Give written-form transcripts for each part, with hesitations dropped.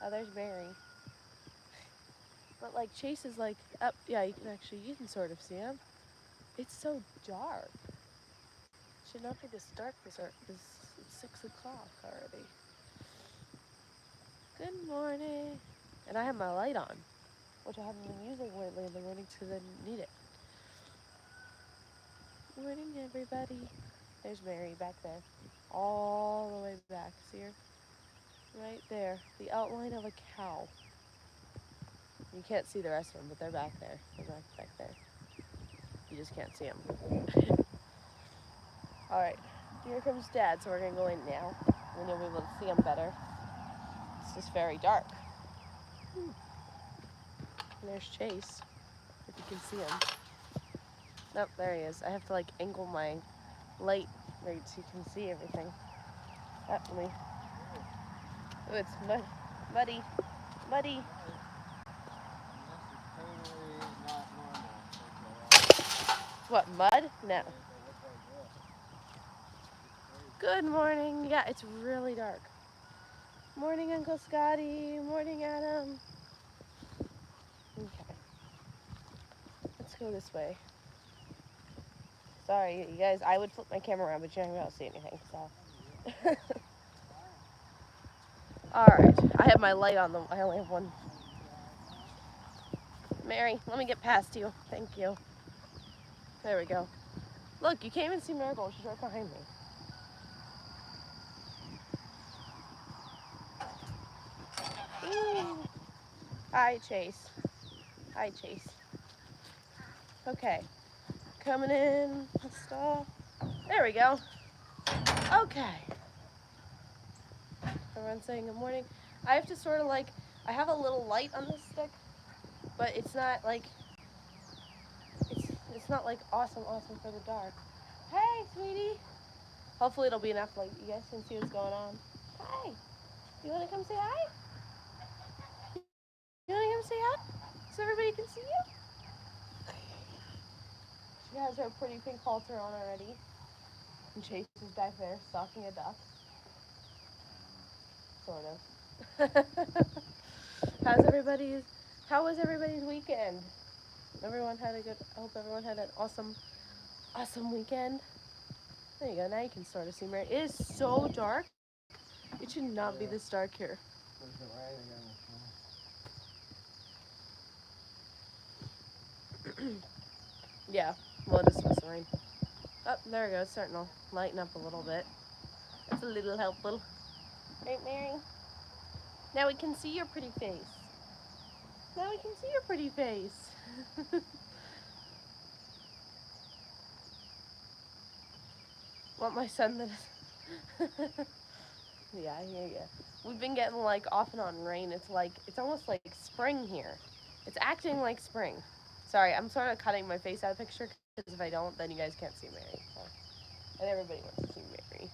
Oh, there's Mary. But like Chase is like up. Yeah, you can sort of see him. It's so dark. It should not be this dark. It's 6 o'clock already. Good morning. And I have my light on, which I haven't been using lately in the morning because I didn't need it. Morning, everybody. There's Mary back there, all the way back. See her? Right there. The outline of a cow. You can't see the rest of them, but they're back there. They're back there. You just can't see them. All right. Here comes Dad, so we're going to go in now. And you'll be able to see him better. It's just very dark. And there's Chase, if you can see him. Nope, there he is. I have to like angle my light right so you can see everything. Let me. Oh, it's muddy. Muddy. What, mud? No. Good morning. Yeah, it's really dark. Morning, Uncle Scotty. Morning, Adam. Okay. Let's go this way. Sorry, you guys. I would flip my camera around, but you're not going to see anything, so. Alright. I have my light on. I only have one. Mary, let me get past you. Thank you. There we go. Look, you can't even see Marigold. She's right behind me. Ooh. Hi, Chase. Hi, Chase. Okay. Coming in. Stop. There we go. Okay. Everyone's saying good morning. I have to sort of like, I have a little light on this stick, but it's not like, it's not like awesome for the dark. Hey, sweetie. Hopefully it'll be enough light you guys can see what's going on. Hi. You want to come say hi? You want to come say hi? So everybody can see you? She has her pretty pink halter on already. And Chase is back there stalking a duck. Sort of. How was everybody's weekend? I hope everyone had an awesome weekend. There you go, now you can sort of see Mary. It is so dark. It should not be this dark here. Yeah, well, it is supposed to rain. Oh, there we go, it's starting to lighten up a little bit. That's a little helpful. Right, Mary? Now we can see your pretty face. Now we can see your pretty face. Want my son that Yeah, I hear ya. We've been getting like off and on rain. It's almost like spring here. It's acting like spring. Sorry, I'm sort of cutting my face out of the picture because if I don't, then you guys can't see Mary. So. And everybody wants to see Mary.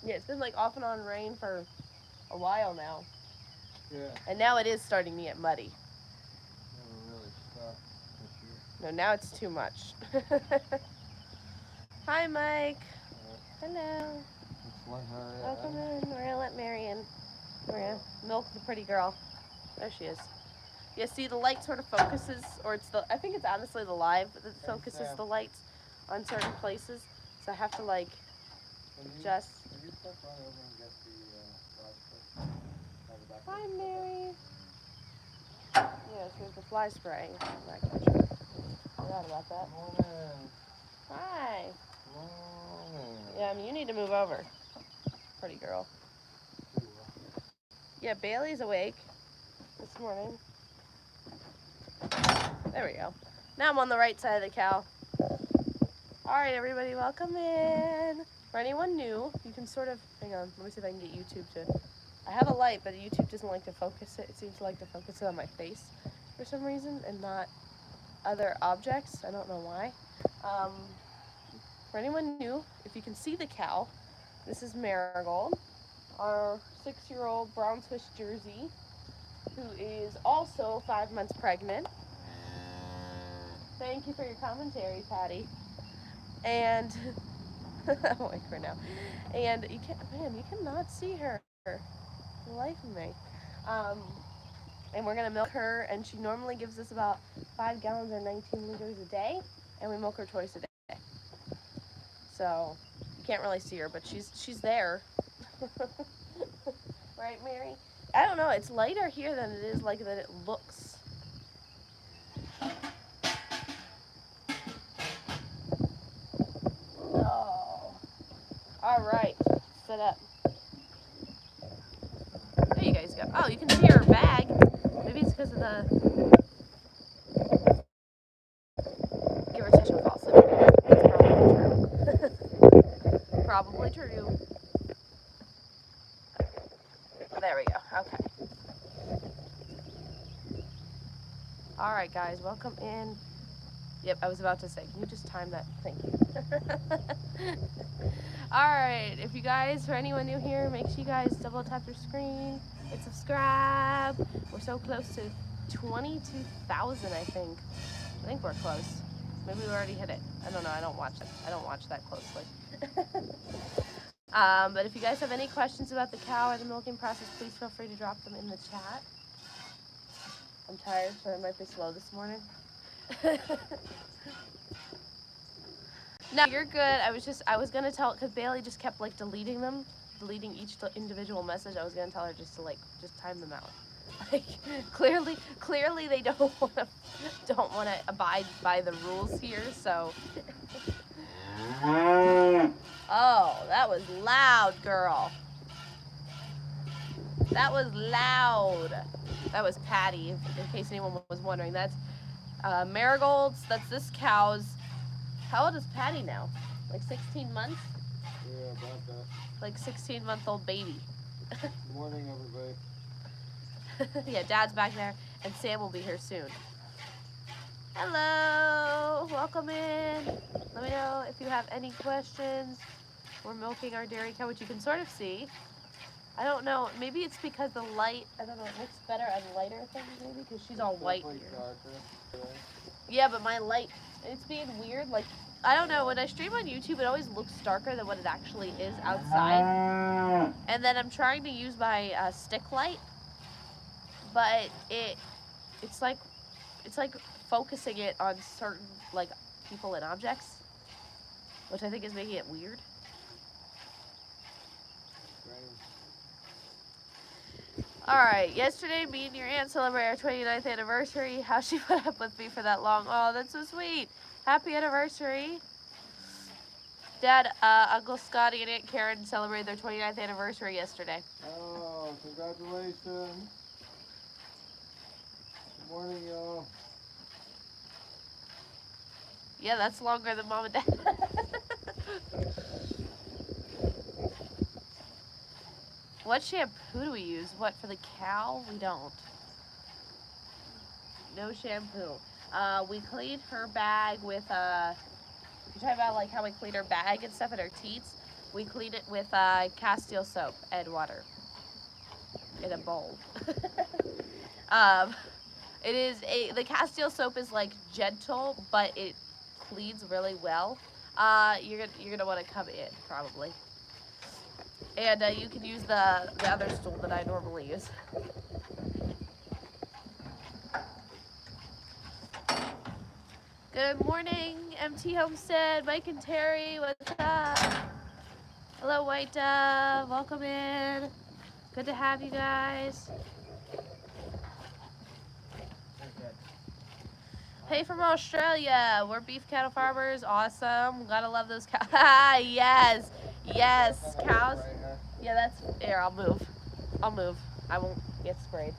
Yeah, it's been like off and on rain for a while now. Yeah. And now it is starting to get muddy. Never really stopped this year. No, now it's too much. Hi, Mike. Hello. Welcome in. We're gonna let Mary in. We're gonna milk the pretty girl. There she is. Yeah, see, the light sort of focuses, or I think it's honestly the live that focuses the lights on certain places. So I have to like adjust. Can you step right over and get the fly spray? Hi, Mary. Yes, there's the fly spray. Forgot about that. Morning. Hi. Morning. Yeah, you need to move over. Pretty girl. Yeah, Bailey's awake this morning. There we go. Now I'm on the right side of the cow. Alright, everybody, welcome in. For anyone new, you can sort of, hang on, let me see if I can get YouTube to, I have a light, but YouTube doesn't like to focus it. It seems to like to focus it on my face for some reason and not other objects. I don't know why. For anyone new, if you can see the cow, this is Marigold, our 6-year-old brown Swiss Jersey, who is also 5 months pregnant. Thank you for your commentary, Patty. And I'm awake right now. And you cannot see her. The life of me. And we're gonna milk her, and she normally gives us about 5 gallons or 19 liters a day, and we milk her twice a day. So you can't really see her, but she's there. Right, Mary? I don't know, it's lighter here than it is like that it looks. Oh. Alright, sit up. There you guys go. Oh, you can see her bag. Maybe it's because of the... Give her tissue fall sleep. That's probably true. Probably true. There we go. Okay. Alright, guys, welcome in. Yep, I was about to say, can you just time that? Thank you. Alright, if you guys, for anyone new here, make sure you guys double tap your screen and subscribe. We're so close to 22,000, I think. I think we're close. Maybe we already hit it. I don't know, I don't watch it. I don't watch that closely. But if you guys have any questions about the cow or the milking process, please feel free to drop them in the chat. I'm tired, so I might be slow this morning. No, you're good. I was gonna tell, because Bailey just kept like deleting each individual message. I was gonna tell her just to just time them out. Like clearly they don't wanna abide by the rules here. So. Oh, that was loud, girl. That was loud. That was Patty, in case anyone was wondering. That's Marigold's. That's this cow's. How old is Patty now? Like 16 months? Yeah, about that. Like 16-month-old baby. Good morning, everybody. Yeah, Dad's back there, and Sam will be here soon. Hello, welcome in. Let me know if you have any questions. We're milking our dairy cow, which you can sort of see. I don't know, maybe it's because the light, I don't know, it looks better on lighter things maybe, because she's all white here. Darker. Yeah, but my light, it's being weird, like, I don't know, when I stream on YouTube, it always looks darker than what it actually is outside. And then I'm trying to use my stick light, but it's like focusing it on certain, like, people and objects, which I think is making it weird. Alright, yesterday me and your aunt celebrated our 29th anniversary. How she put up with me for that long. Oh, that's so sweet. Happy anniversary. Dad, Uncle Scotty and Aunt Karen celebrated their 29th anniversary yesterday. Oh, congratulations. Good morning, y'all. Yeah, that's longer than Mom and Dad. What shampoo do we use? What, for the cow? We don't. No shampoo. We clean her bag with, you're talking about like how we clean her bag and stuff and her teats? We clean it with Castile soap and water in a bowl. The Castile soap is like gentle, but it cleans really well. You're gonna want to come in probably. And you can use the other stool that I normally use. Good morning, MT Homestead, Mike and Terry, what's up? Hello, White Dove, welcome in. Good to have you guys. Hey, from Australia, we're beef cattle farmers, awesome. Gotta love those cows. Yes, yes, cows. Yeah, that's, here, I'll move. I won't get sprayed.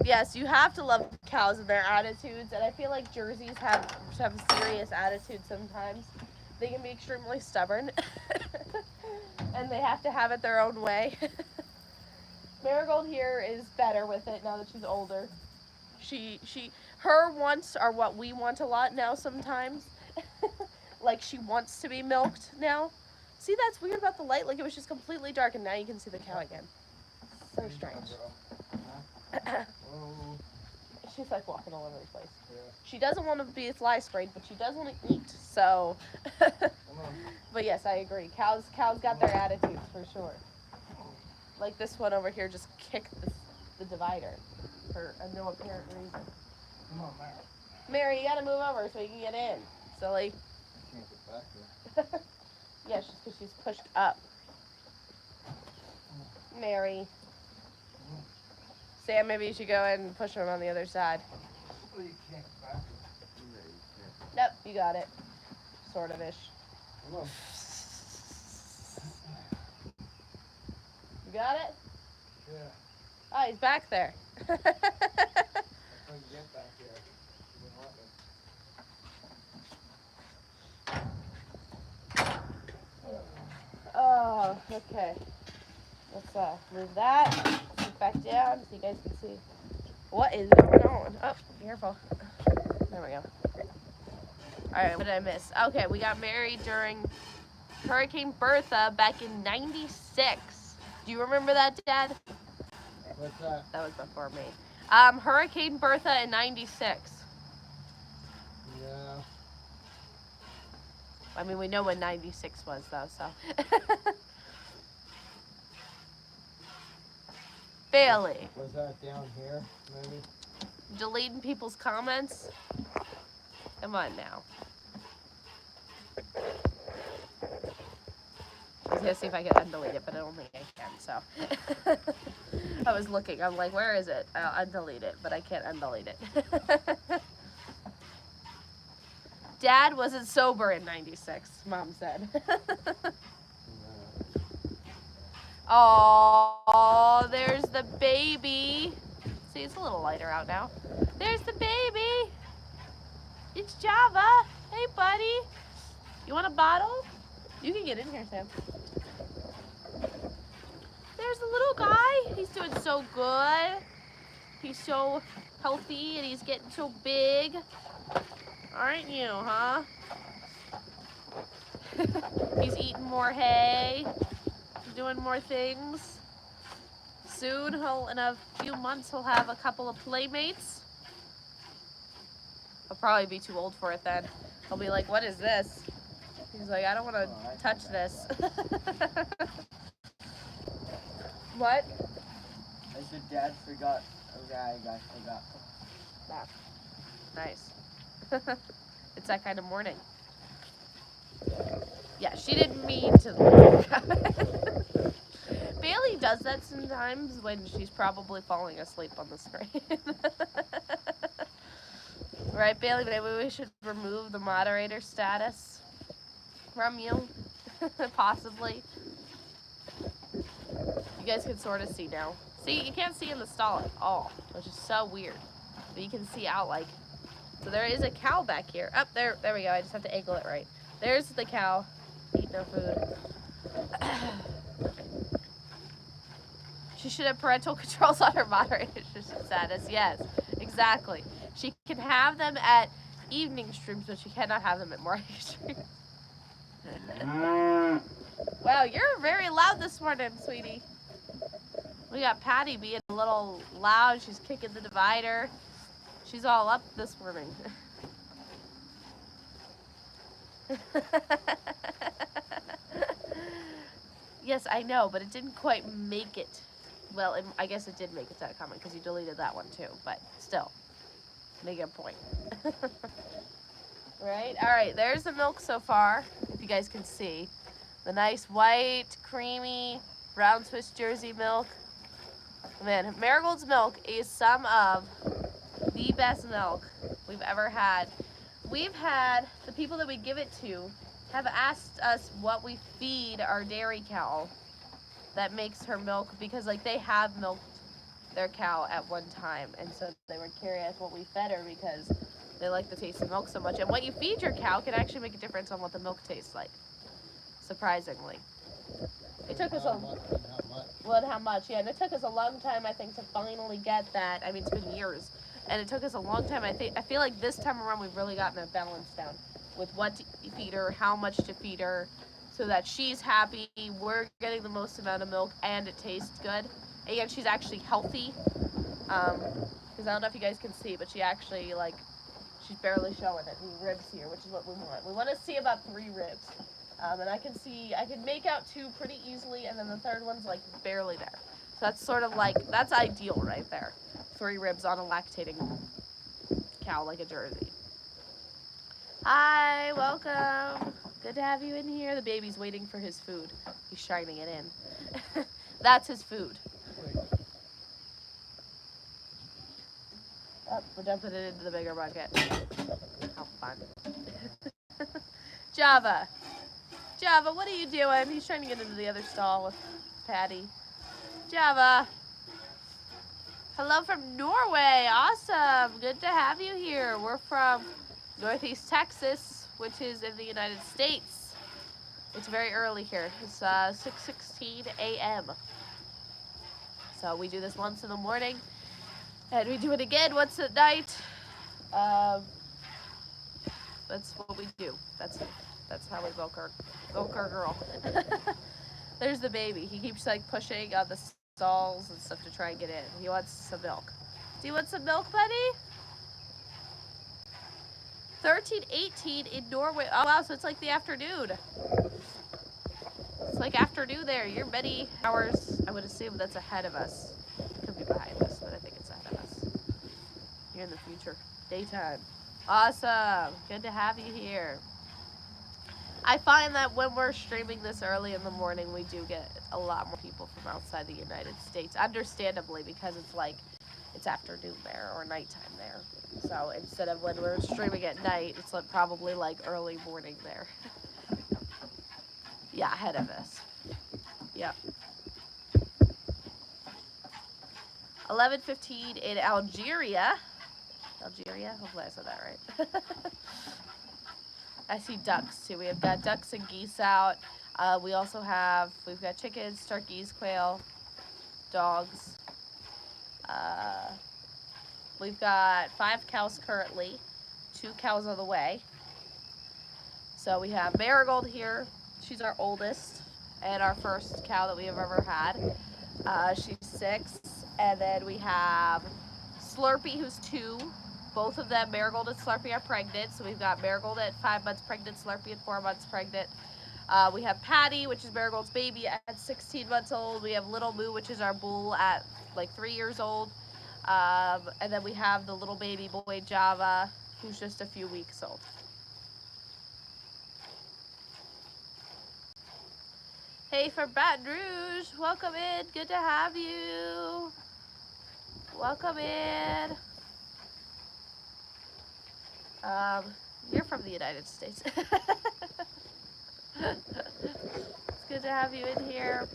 Yes, you have to love cows and their attitudes, and I feel like Jerseys have serious attitudes sometimes. They can be extremely stubborn, and they have to have it their own way. Marigold here is better with it now that she's older. Her wants are what we want a lot now sometimes. Like she wants to be milked now. See, that's weird about the light. Like it was just completely dark, and now you can see the cow again. So strange. She's like walking all over the place. Yeah. She doesn't want to be fly sprayed, but she does want to eat. So, but yes, I agree. Cows got their attitudes for sure. like this one over here just kicked the divider for no apparent reason. Come on, Mary. Mary, you gotta move over so you can get in. Silly. I can't get back there. Yeah, just because she's pushed up. Mary. Sam, maybe you should go in and push him on the other side. Well, you can't get back there. No, you can't. Nope, you got it. Sort of-ish. Come on. You got it? Yeah. Oh, he's back there. I couldn't get back there. She wouldn't let me. Oh, okay. Let's move that. Sit back down so you guys can see what is going on. Oh, careful. There we go. Alright, what did I miss? Okay, we got married during Hurricane Bertha back in '96. Do you remember that, Dad? What's that? That was before me. Hurricane Bertha in '96. Yeah. I mean, we know when '96 was, though, so. Bailey. Was that down here, maybe? Deleting people's comments? Come on now. I was gonna see if I could undelete it, but I don't think I can, so. I was looking, I'm like, where is it? I'll undelete it, but I can't undelete it. Dad wasn't sober in '96, Mom said. Oh, there's the baby. See, it's a little lighter out now. There's the baby. It's Java. Hey, buddy. You want a bottle? You can get in here, Sam. There's the little guy. He's doing so good. He's so healthy and he's getting so big. Aren't you, huh? He's eating more hay. Doing more things. Soon, in a few months, he'll have a couple of playmates. He'll probably be too old for it then. He'll be like, what is this? He's like, I don't want to touch this. What? I said Dad forgot. Okay, I forgot. Ah, nice. It's that kind of morning. Yeah, she didn't mean to. Bailey does that sometimes when she's probably falling asleep on the screen. Right, Bailey? Maybe we should remove the moderator status from you. Possibly. You guys can sort of see now. See, you can't see in the stall at all, which is so weird. But you can see out like... So there is a cow back here. Up there we go. I just have to angle it right. There's the cow. Eat no food. She should have parental controls on her moderator status. Yes, exactly. She can have them at evening streams, but she cannot have them at morning streams. Wow, you're very loud this morning, sweetie. We got Patty being a little loud. She's kicking the divider. She's all up this morning. Yes, I know, but it didn't quite make it. Well, I guess it did make it to that comment because you deleted that one too, but still, make a point. Right? All right, there's the milk so far, if you guys can see. The nice white, creamy, brown Swiss Jersey milk. Man, Marigold's milk is some of the best milk we've ever had. We've had, the people that we give it to have asked us what we feed our dairy cow that makes her milk, because like they have milked their cow at one time, and so they were curious what we fed her because they like the taste of milk so much. And what you feed your cow can actually make a difference on what the milk tastes like, surprisingly. It took us how much, yeah, and it took us a long time, I think, to finally get that. I mean, it's been years, and it took us a long time. I feel like this time around we've really gotten a balance down with what to feed her, how much to feed her, so that she's happy, we're getting the most amount of milk, and it tastes good. And she's actually healthy, because I don't know if you guys can see, but she actually, like, she's barely showing any ribs here, which is what we want. We want to see about 3 ribs. And I can make out 2 pretty easily, and then the third one's like barely there. So that's sort of like, that's ideal right there. 3 ribs on a lactating cow like a Jersey. Hi, welcome. Good to have you in here. The baby's waiting for his food. He's shining it in. That's his food. Oh, we're dumping it into the bigger bucket. How fun. Java. Java, what are you doing? He's trying to get into the other stall with Patty. Java. Hello from Norway. Awesome. Good to have you here. We're from Northeast Texas, which is in the United States. It's very early here. It's 6:16 a.m. So we do this once in the morning, and we do it again once at night. That's what we do. That's how we milk our girl. There's the baby. He keeps like pushing on the stalls and stuff to try and get in. He wants some milk. Do you want some milk, buddy? 13:18 in Norway. Oh wow, so it's like the afternoon. It's like afternoon there. You're many hours. I would assume that's ahead of us. Could be behind us, but I think it's ahead of us. You're in the future. Daytime. Awesome. Good to have you here. I find that when we're streaming this early in the morning, we do get a lot more people from outside the United States. Understandably, because it's afternoon there or nighttime there. So instead of when we're streaming at night, it's like probably like early morning there. Yeah, ahead of us. Yep. 11:15 in Algeria. Algeria? Hopefully I said that right. I see ducks too. We've got ducks and geese out. We've got chickens, turkeys, quail, dogs. We've got 5 cows currently, 2 cows on the way. So we have Marigold here. She's our oldest and our first cow that we have ever had. She's 6. And then we have Slurpee, who's 2. Both of them, Marigold and Slurpee, are pregnant. So we've got Marigold at 5 months pregnant, Slurpee at 4 months pregnant. We have Patty, which is Marigold's baby, at 16 months old. We have Little Moo, which is our bull, at like 3 years old. And then we have the little baby boy, Java, who's just a few weeks old. Hey, from Baton Rouge, welcome in. Good to have you. Welcome in. You're from the United States. It's good to have you in here.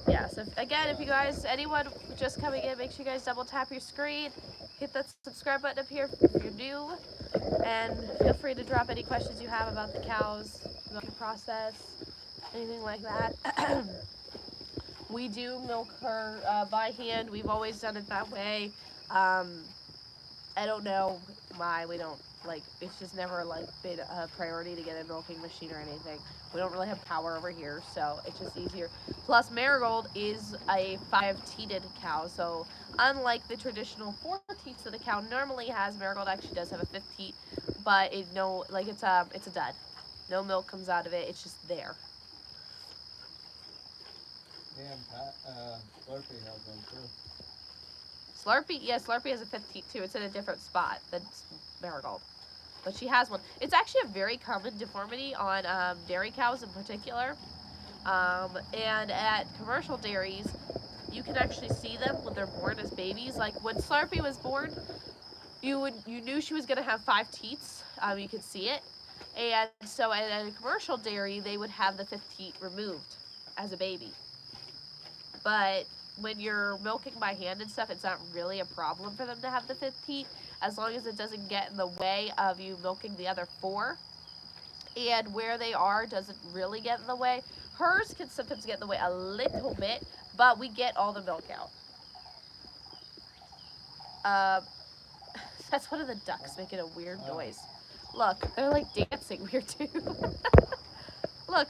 Yeah, so again, if you guys, anyone just coming in, make sure you guys double tap your screen. Hit that subscribe button up here if you're new. And feel free to drop any questions you have about the cows, the milking process, anything like that. We do milk her by hand. We've always done it that way. I don't know why we don't, like, it's just never, like, been a priority to get a milking machine or anything. We don't really have power over here, so it's just easier. Plus, Marigold is a 5-teated cow, so unlike the traditional 4 teats that a cow normally has, Marigold actually does have a 5th teat, but it's a dud. No milk comes out of it, it's just there. And Slurpee has one too. Slurpee has a 5th teat too. It's in a different spot than Marigold. But she has one. It's actually a very common deformity on dairy cows in particular. And at commercial dairies, you can actually see them when they're born as babies. Like when Slurpee was born, you knew she was going to have 5 teats. You could see it. And so at a commercial dairy, they would have the 5th teat removed as a baby. But when you're milking by hand and stuff, it's not really a problem for them to have the 5th teat, as long as it doesn't get in the way of you milking the other 4. And where they are doesn't really get in the way. Hers can sometimes get in the way a little bit, but we get all the milk out. That's one of the ducks making a weird noise. Look, they're like dancing weird too. Look.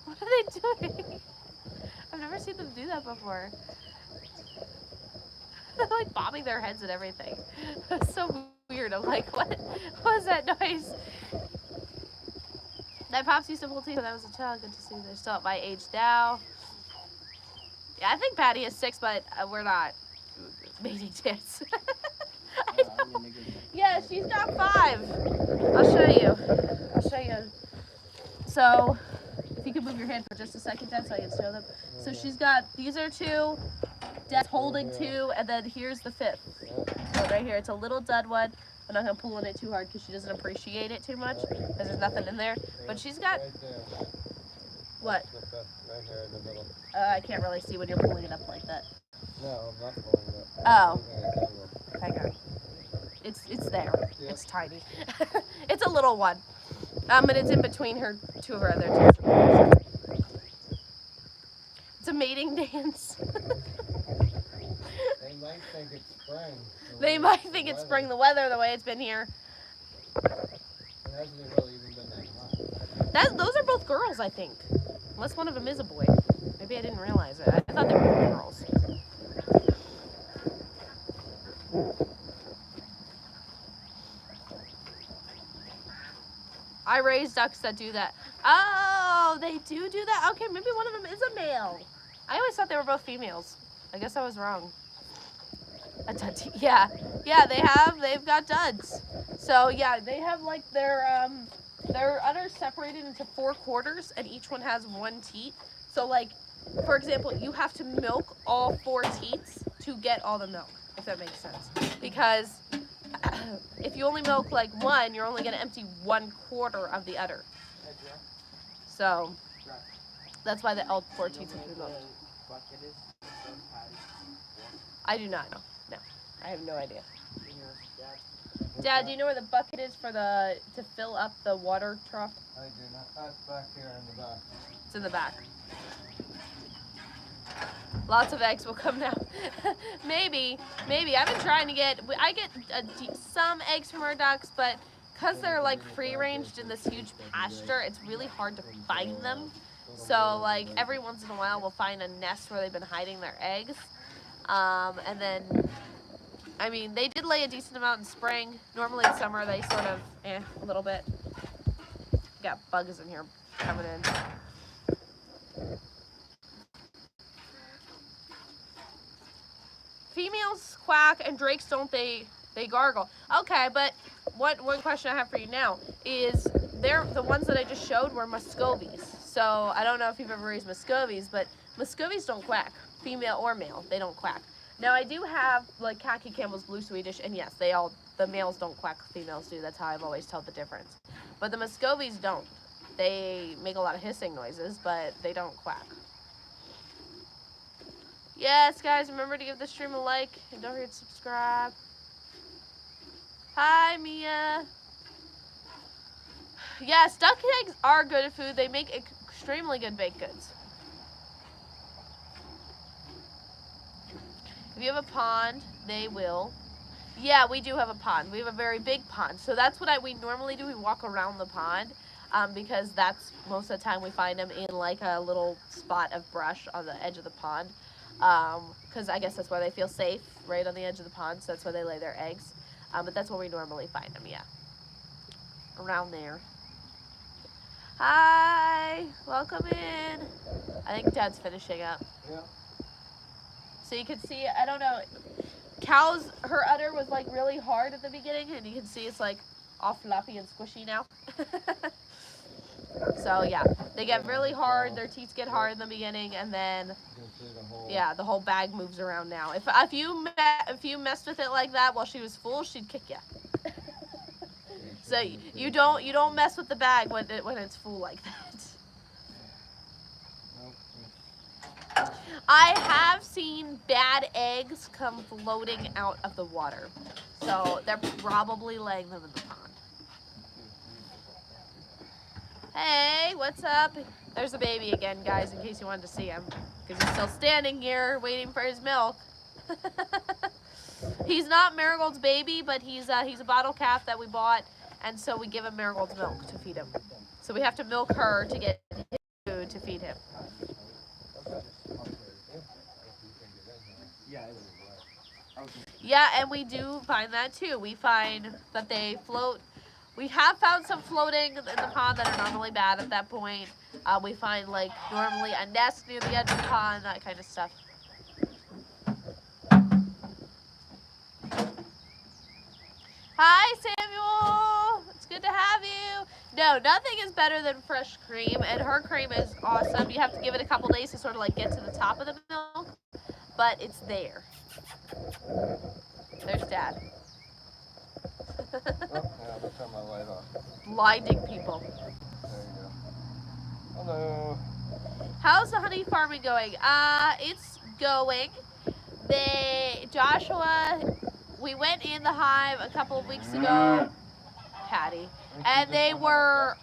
What are they doing? I've never seen them do that before. They're like bobbing their heads and everything. It's so weird. I'm like, what was that noise? My pops used to pull teeth when I was a child. Good to see they're still at my age now. Yeah, I think Patty is 6, but we're not mating chance. Yeah, she's got 5. I'll show you. So, if you could move your hand for just a second, Dad, so I can show them. So she's got, these are 2, Dad's holding 2, and then here's the 5th. So right here, it's a little dud one. I'm not gonna pull on it too hard because she doesn't appreciate it too much because there's nothing in there. But she's got, Right there. what? Right here in the middle. I can't really see when you're pulling it up like that. No, I'm not pulling it up. Oh. I'm looking at the Hang on. It's there. Yeah. It's tiny. It's a little one. And it's in between her 2 of her other teeth. It's a mating dance. They might think it's spring. They might think it's spring, the weather, the way it's been here. It hasn't really even been that hot. Those are both girls, I think. Unless one of them is a boy. Maybe I didn't realize it. I thought they were both girls. I raise ducks that do that. Oh, they do that? Okay, maybe one of them is a male. I always thought they were both females. I guess I was wrong. A dud. Yeah, they've got duds. So yeah, they have like their udders separated into 4 quarters, and each one has 1 teat. So like, for example, you have to milk all 4 teats to get all the milk, if that makes sense. Because if you only milk like 1, you're only gonna empty 1/4 of the udder. So that's why all 4 teats have to be milked. I do not know. No, I have no idea. Dad, do you know where the bucket is for to fill up the water trough? I do not. That's back here in the back. It's in the back. Lots of eggs will come now. Maybe. I've been trying to I get some eggs from our ducks, but because they're like free ranged in this huge pasture, it's really hard to find them. So like every once in a while we'll find a nest where they've been hiding their eggs. And then, I mean, they did lay a decent amount in spring. Normally in summer they sort of, a little bit. Got bugs in here coming in. Females quack and drakes don't they gargle. Okay, but one question I have for you now is the ones that I just showed were Muscovies. So I don't know if you've ever raised Muscovies, but Muscovies don't quack, female or male. They don't quack. Now I do have like Khaki Campbell's Blue Swedish, and yes, the males don't quack, females do. That's how I've always told the difference. But the Muscovies don't. They make a lot of hissing noises, but they don't quack. Yes, guys, remember to give the stream a like, and don't forget to subscribe. Hi, Mia. Yes, duck eggs are good food. They make extremely good baked goods. If you have a pond, they will. Yeah, we do have a pond. We have a very big pond. So that's what we normally do. We walk around the pond because that's most of the time we find them in like a little spot of brush on the edge of the pond. Because I guess that's where they feel safe, right on the edge of the pond. So that's where they lay their eggs. But that's where we normally find them, yeah. Around there. Hi, welcome in. I think Dad's finishing up. Yeah. So you can see, I don't know, her udder was like really hard at the beginning, and you can see it's like all fluffy and squishy now. So yeah, they get really hard, their teeth get hard in the beginning, and then, yeah, the whole bag moves around now. If you messed with it like that while she was full, she'd kick you. So you don't mess with the bag when it's full like that. I have seen bad eggs come floating out of the water. So they're probably laying them in the pond. Hey, what's up? There's a baby again, guys, in case you wanted to see him. Because he's still standing here waiting for his milk. He's not Marigold's baby, but he's a bottle calf that we bought. And so we give him Marigold's milk to feed him. So we have to milk her to get his food to feed him. Yeah, and we do find that too. We find that they float We have found some floating in the pond that are normally bad at that point. We find like normally a nest near the edge of the pond, that kind of stuff. Hi, Samuel. It's good to have you. No, nothing is better than fresh cream, and her cream is awesome. You have to give it a couple days to sort of like get to the top of the milk, but it's there. There's Dad. Oh, yeah, I'm gonna turn my light off. Blinding people. There you go. Hello. How's the honey farming going? It's going. Joshua, we went in the hive a couple of weeks ago, Patty, and they were,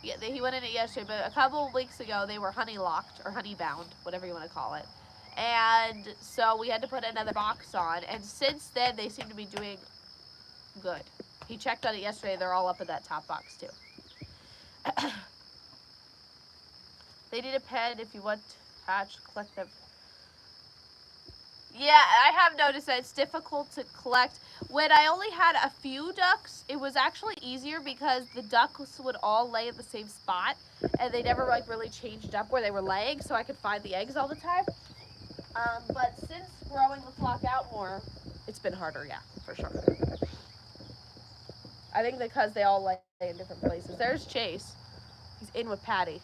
yeah, he went in it yesterday, but a couple of weeks ago they were honey locked or honey bound, whatever you want to call it. And so we had to put another box on, and since then they seem to be doing good. He checked on it yesterday. They're all up in that top box too. They need a pen if you want to hatch, collect them. Yeah, I have noticed that it's difficult to collect. When I only had a few ducks, it was actually easier because the ducks would all lay at the same spot, and they never like really changed up where they were laying, so I could find the eggs all the time. But since growing the flock out more, it's been harder, yeah, for sure. I think because they all lay in different places. There's Chase. He's in with Patty.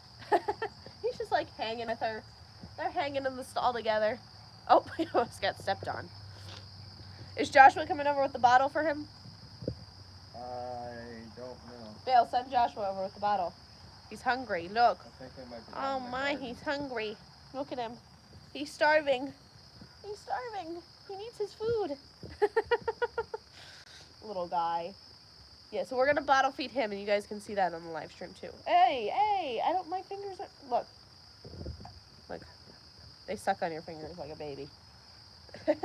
He's just like hanging with her. They're hanging in the stall together. Oh, he almost got stepped on. Is Joshua coming over with the bottle for him? I don't know. Bill, send Joshua over with the bottle. He's hungry. Look. I think they might be. Oh my, he's hungry. Look at him. He's starving. He's starving. He needs his food. Little guy. Yeah, so we're gonna bottle feed him, and you guys can see that on the live stream too. Hey, hey! I don't. My fingers are. Look. Look. They suck on your fingers like a baby. I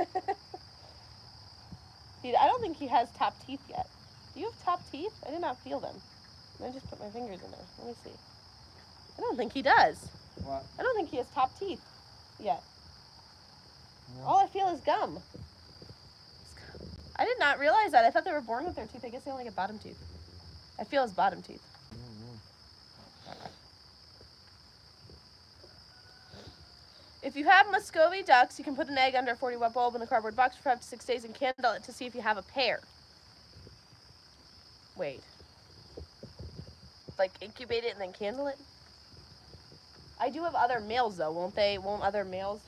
don't think he has top teeth yet. Do you have top teeth? I did not feel them. I just put my fingers in there. Let me see. I don't think he does. What? I don't think he has top teeth yet. No. All I feel is gum. I did not realize that. I thought they were born with their teeth. I guess they only get bottom teeth. I feel his bottom teeth. Mm-hmm. If you have Muscovy ducks, you can put an egg under a 40-watt bulb in a cardboard box for up to 6 days and candle it to see if you have a pair. Wait. Like incubate it and then candle it? I do have other males though, won't they? Won't other males?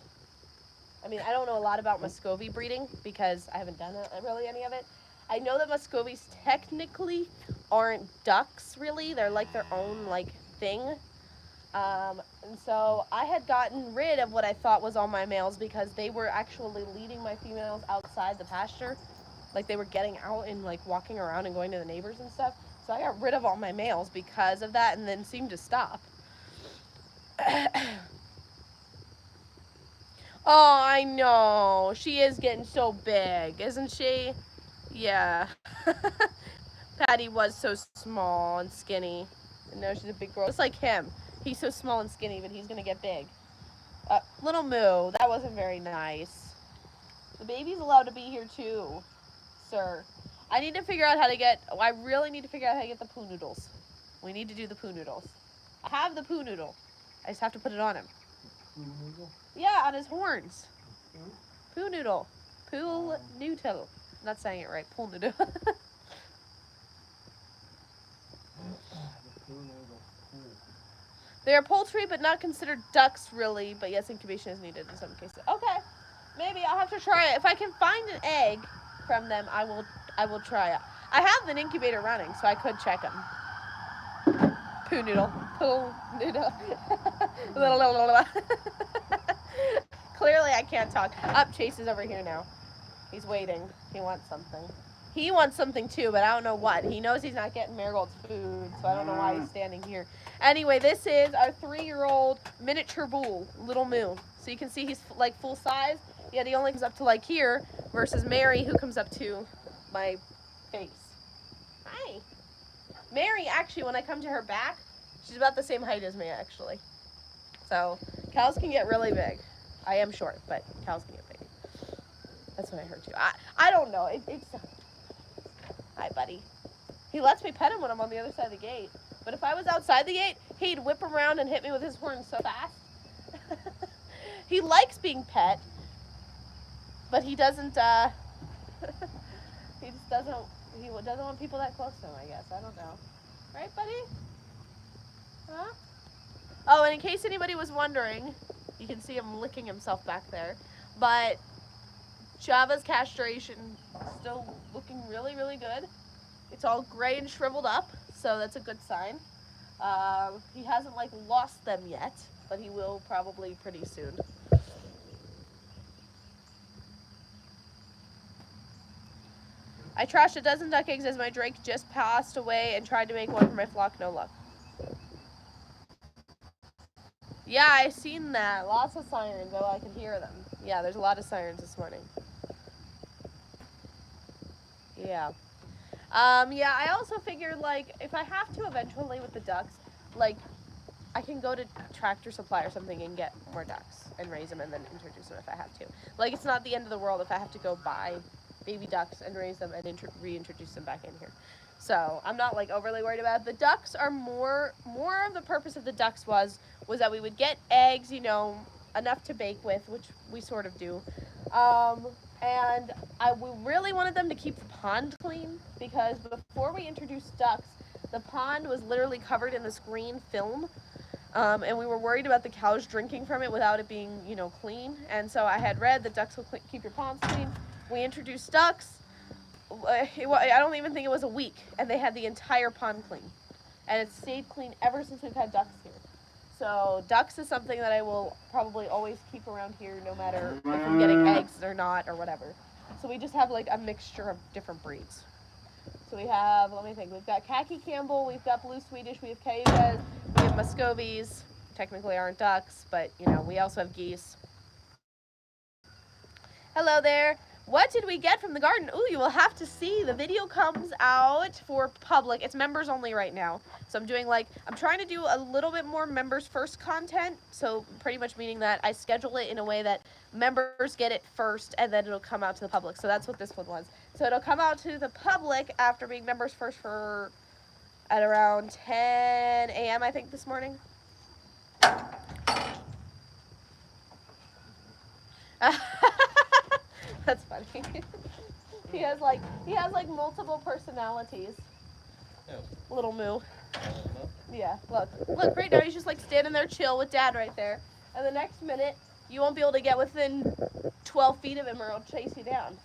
I mean, I don't know a lot about Muscovy breeding because I haven't done really any of it. I know that Muscovies technically aren't ducks really. They're like their own like thing. And so I had gotten rid of what I thought was all my males because they were actually leading my females outside the pasture. Like they were getting out and like walking around and going to the neighbors and stuff. So I got rid of all my males because of that and then seemed to stop. Oh, I know. She is getting so big, isn't she? Yeah. Patty was so small and skinny. And now she's a big girl. It's like him. He's so small and skinny, but he's going to get big. Little Moo, that wasn't very nice. The baby's allowed to be here too, sir. I need to figure out how to get, I really need to figure out how to get the poo noodles. We need to do the poo noodles. I have the poo noodle. I just have to put it on him. Poo noodle? Yeah, on his horns. Poo noodle. Poo noodle. I'm not saying it right. Poo noodle. The poo noodle. They are poultry, but not considered ducks, really. But yes, incubation is needed in some cases. Okay, maybe I'll have to try it. If I can find an egg from them, I will try it. I have an incubator running, so I could check them. Poo noodle. Poo noodle. Clearly, I can't talk. Chase is over here now. He's waiting. He wants something. He wants something too, but I don't know what. He knows he's not getting Marigold's food, so I don't know why he's standing here. Anyway, this is our 3-year-old miniature bull, Little Moo. So you can see he's like full size, yet he only comes up to like here, versus Mary, who comes up to my face. Hi. Mary, actually, when I come to her back, she's about the same height as me, actually. So cows can get really big. I am short, but cows can get big. That's what I heard too. I don't know. It's... Hi, buddy. He lets me pet him when I'm on the other side of the gate. But if I was outside the gate, he'd whip around and hit me with his horn so fast. He likes being pet, but he doesn't, he just doesn't want people that close to him, I guess. I don't know. Right, buddy? Huh? Oh, and in case anybody was wondering, you can see him licking himself back there, but Java's castration still looking really, really good. It's all gray and shriveled up, so that's a good sign. He hasn't like lost them yet, but he will probably pretty soon. I trashed a dozen duck eggs as my drake just passed away and tried to make one for my flock, no luck. Yeah, I seen that. Lots of sirens, though I could hear them. Yeah, there's a lot of sirens this morning. Yeah. Yeah, I also figured, like, if I have to eventually with the ducks, like, I can go to Tractor Supply or something and get more ducks and raise them and then introduce them if I have to. Like, it's not the end of the world if I have to go buy baby ducks and raise them and reintroduce them back in here. So I'm not like overly worried about it. The ducks are more of the purpose of the ducks was that we would get eggs, you know, enough to bake with, which we sort of do. And we really wanted them to keep the pond clean because before we introduced ducks, the pond was literally covered in this green film. And we were worried about the cows drinking from it without it being, you know, clean. And so I had read that ducks will keep your ponds clean. We introduced ducks. I don't even think it was a week, and they had the entire pond clean. And it's stayed clean ever since we've had ducks here. So ducks is something that I will probably always keep around here no matter if I'm getting eggs or not or whatever. So we just have like a mixture of different breeds. So we have, let me think, we've got Khaki Campbell, we've got Blue Swedish, we have Cayugas, we have Muscovies. Technically aren't ducks, but you know, we also have geese. Hello there. What did we get from the garden? Ooh, you will have to see. The video comes out for public. It's members only right now. So I'm trying to do a little bit more members first content. So pretty much meaning that I schedule it in a way that members get it first and then it'll come out to the public. So that's what this one was. So it'll come out to the public after being members first at around 10 a.m. I think this morning. That's funny. he has like multiple personalities. Yeah. Little Moo. Yeah, look right now he's just like standing there chill with Dad right there. And the next minute you won't be able to get within 12 feet of him or he'll chase you down.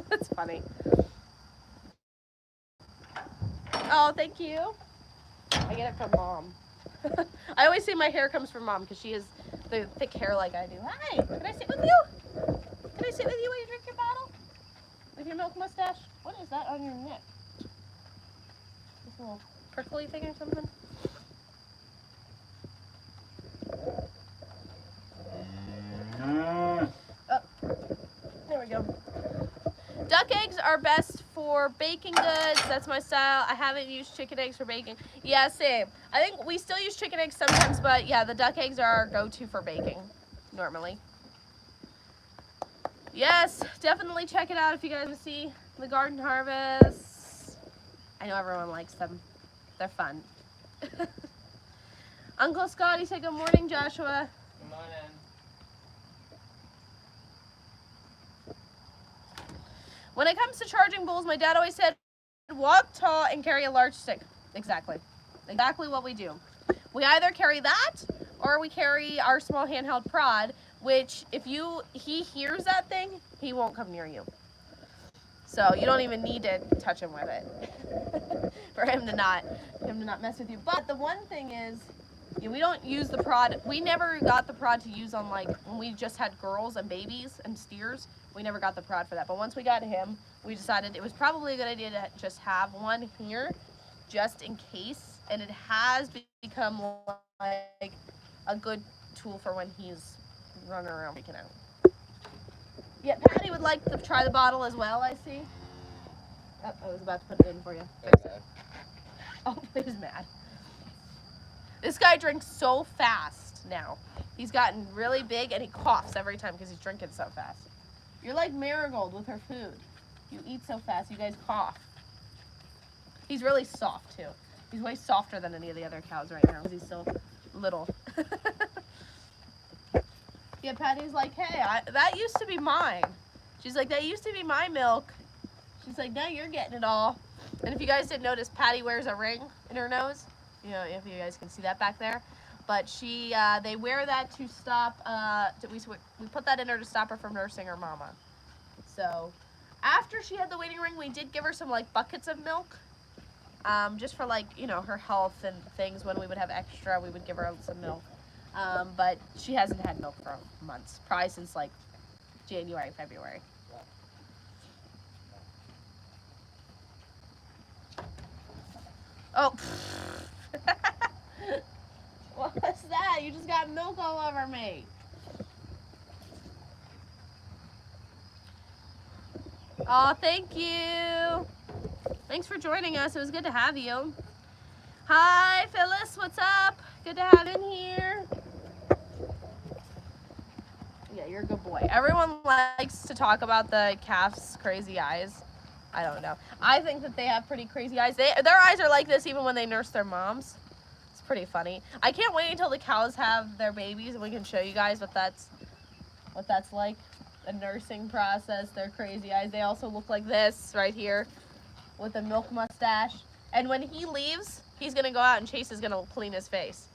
That's funny. Oh, thank you. I get it from Mom. I always say my hair comes from Mom because she has the thick hair like I do. Hi, can I sit with you? Can I sit with you while you drink your bottle? With your milk mustache? What is that on your neck? This little prickly thing or something? Oh, there we go. Duck eggs are best for baking goods. That's my style. I haven't used chicken eggs for baking. Yeah, same. I think we still use chicken eggs sometimes, but yeah, the duck eggs are our go-to for baking, normally. Yes, definitely check it out if you guys want to see the garden harvest. I know everyone likes them. They're fun. Uncle Scotty said good morning, Joshua. Good morning. When it comes to charging bulls, my dad always said, walk tall and carry a large stick. Exactly. Exactly what we do. We either carry that or we carry our small handheld prod, which if he hears that thing, he won't come near you. So you don't even need to touch him with it for him to not mess with you. But the one thing is, we don't use the prod. We never got the prod to use on like when we just had girls and babies and steers. We never got the prod for that. But once we got him, we decided it was probably a good idea to just have one here just in case. And it has become like a good tool for when he's running around freaking out. Yeah, Patty would like to try the bottle as well, I see. Oh, I was about to put it in for you. Oh, he's mad. This guy drinks so fast now. He's gotten really big and he coughs every time because he's drinking so fast. You're like Marigold with her food. You eat so fast, you guys cough. He's really soft too. He's way softer than any of the other cows right now because he's so little. Yeah, Patty's like, hey, that used to be mine. She's like, that used to be my milk. She's like, now you're getting it all. And if you guys didn't notice, Patty wears a ring in her nose. You know, if you guys can see that back there. But they wear that to stop, we put that in her to stop her from nursing her mama. So after she had the waiting ring, we did give her some like buckets of milk. Just for like, you know, her health and things. When we would have extra, we would give her some milk. But she hasn't had milk for months, probably since like January, February. Oh, what's that? You just got milk all over me. Oh, thank you. Thanks for joining us. It was good to have you. Hi, Phyllis. What's up? Good to have you in here. Yeah, you're a good boy. Everyone likes to talk about the calf's crazy eyes. I don't know. I think that they have pretty crazy eyes. Their eyes are like this even when they nurse their moms. It's pretty funny. I can't wait until the cows have their babies and we can show you guys what that's like. The nursing process, their crazy eyes. They also look like this right here with a milk mustache. And when he leaves, he's going to go out and Chase is going to clean his face.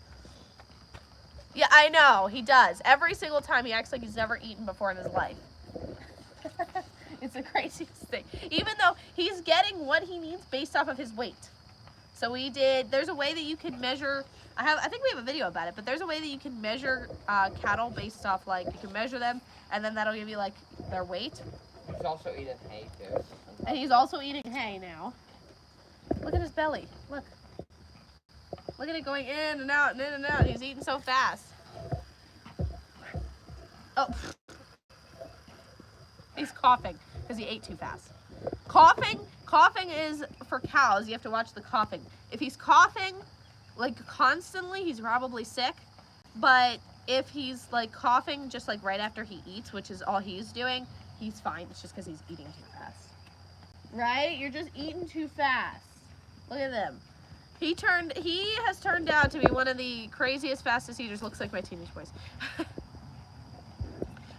Yeah, I know. He does. Every single time he acts like he's never eaten before in his life. It's the craziest thing. Even though he's getting what he needs based off of his weight. So there's a way that you can measure, I think we have a video about it, but there's a way that you can measure cattle based off, like, you can measure them, and then that'll give you, like, their weight. He's also eating hay, too. And he's also eating hay now. Look at his belly. Look. Look at it going in and out and in and out. He's eating so fast. Oh. He's coughing because he ate too fast. Coughing is for cows. You have to watch the coughing. If he's coughing like constantly, he's probably sick. But if he's like coughing just like right after he eats, which is all he's doing, he's fine. It's just because he's eating too fast. Right? You're just eating too fast. Look at them. He has turned out to be one of the craziest, fastest eaters. Looks like my teenage boys.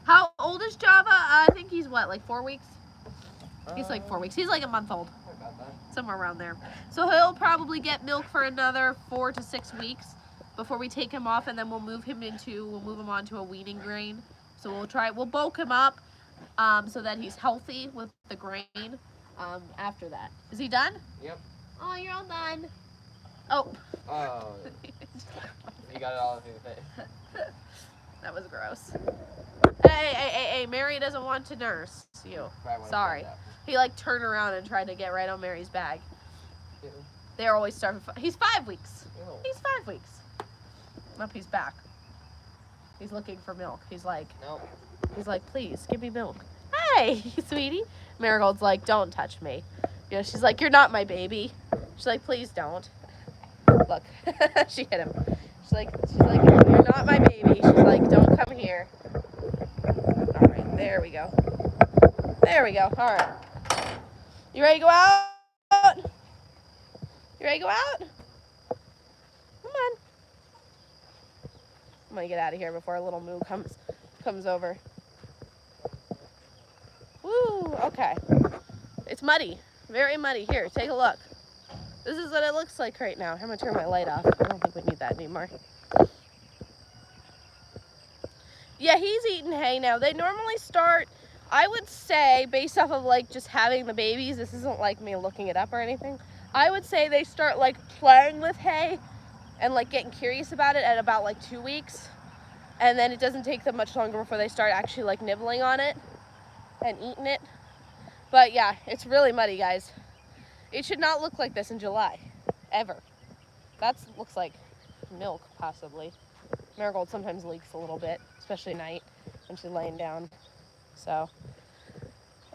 How old is Java? I think he's what, like 4 weeks? He's like 4 weeks. He's like a month old. Somewhere around there. So he'll probably get milk for another 4 to 6 weeks before we take him off, and then we'll move him onto a weaning grain. So we'll bulk him up so that he's healthy with the grain after that. Is he done? Yep. Oh, you're all done. Oh. Oh. You got it all in your face. That was gross. Hey, Mary doesn't want to nurse you. Sorry. He like turned around and tried to get right on Mary's bag. Ew. They're always starving. He's 5 weeks. Ew. He's 5 weeks. Nope, he's back. He's looking for milk. He's like, nope. He's like, please give me milk. Hey, sweetie. Marigold's like, don't touch me. You know, she's like, you're not my baby. She's like, please don't. Look, she hit him. She's like, you're not my baby. She's like, don't come here. All right, there we go. There we go. All right. You ready to go out? You ready to go out? Come on. I'm gonna get out of here before a little moo comes over. Woo, okay. It's muddy, very muddy. Here, take a look. This is what it looks like right now. I'm gonna turn my light off. I don't think we need that anymore. Yeah, he's eating hay now. They normally start, I would say, based off of like just having the babies, this isn't like me looking it up or anything. I would say they start like playing with hay and like getting curious about it at about like 2 weeks. And then it doesn't take them much longer before they start actually like nibbling on it and eating it. But yeah, it's really muddy, guys. It should not look like this in July, ever. That looks like milk, possibly. Marigold sometimes leaks a little bit, especially at night when she's laying down. So,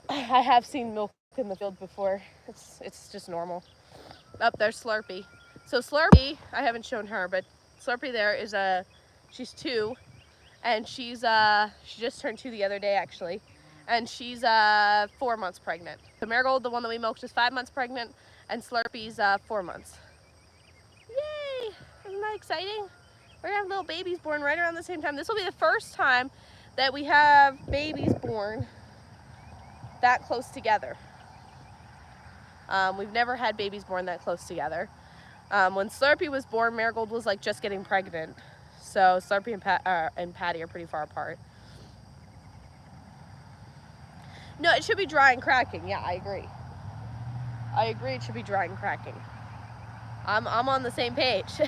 I have seen milk in the field before. It's just normal. Up there's Slurpee. So Slurpee, I haven't shown her, but Slurpee there is she's 2, and she just turned 2 the other day actually. and she's 4 months pregnant. So Marigold, the one that we milked, is 5 months pregnant, and Slurpy's 4 months. Yay! Isn't that exciting? We're gonna have little babies born right around the same time. This will be the first time that we have babies born that close together. We've never had babies born that close together. When Slurpy was born, Marigold was like just getting pregnant. So Slurpy and Patty are pretty far apart. No, it should be dry and cracking. Yeah, I agree. I agree it should be dry and cracking. I'm on the same page.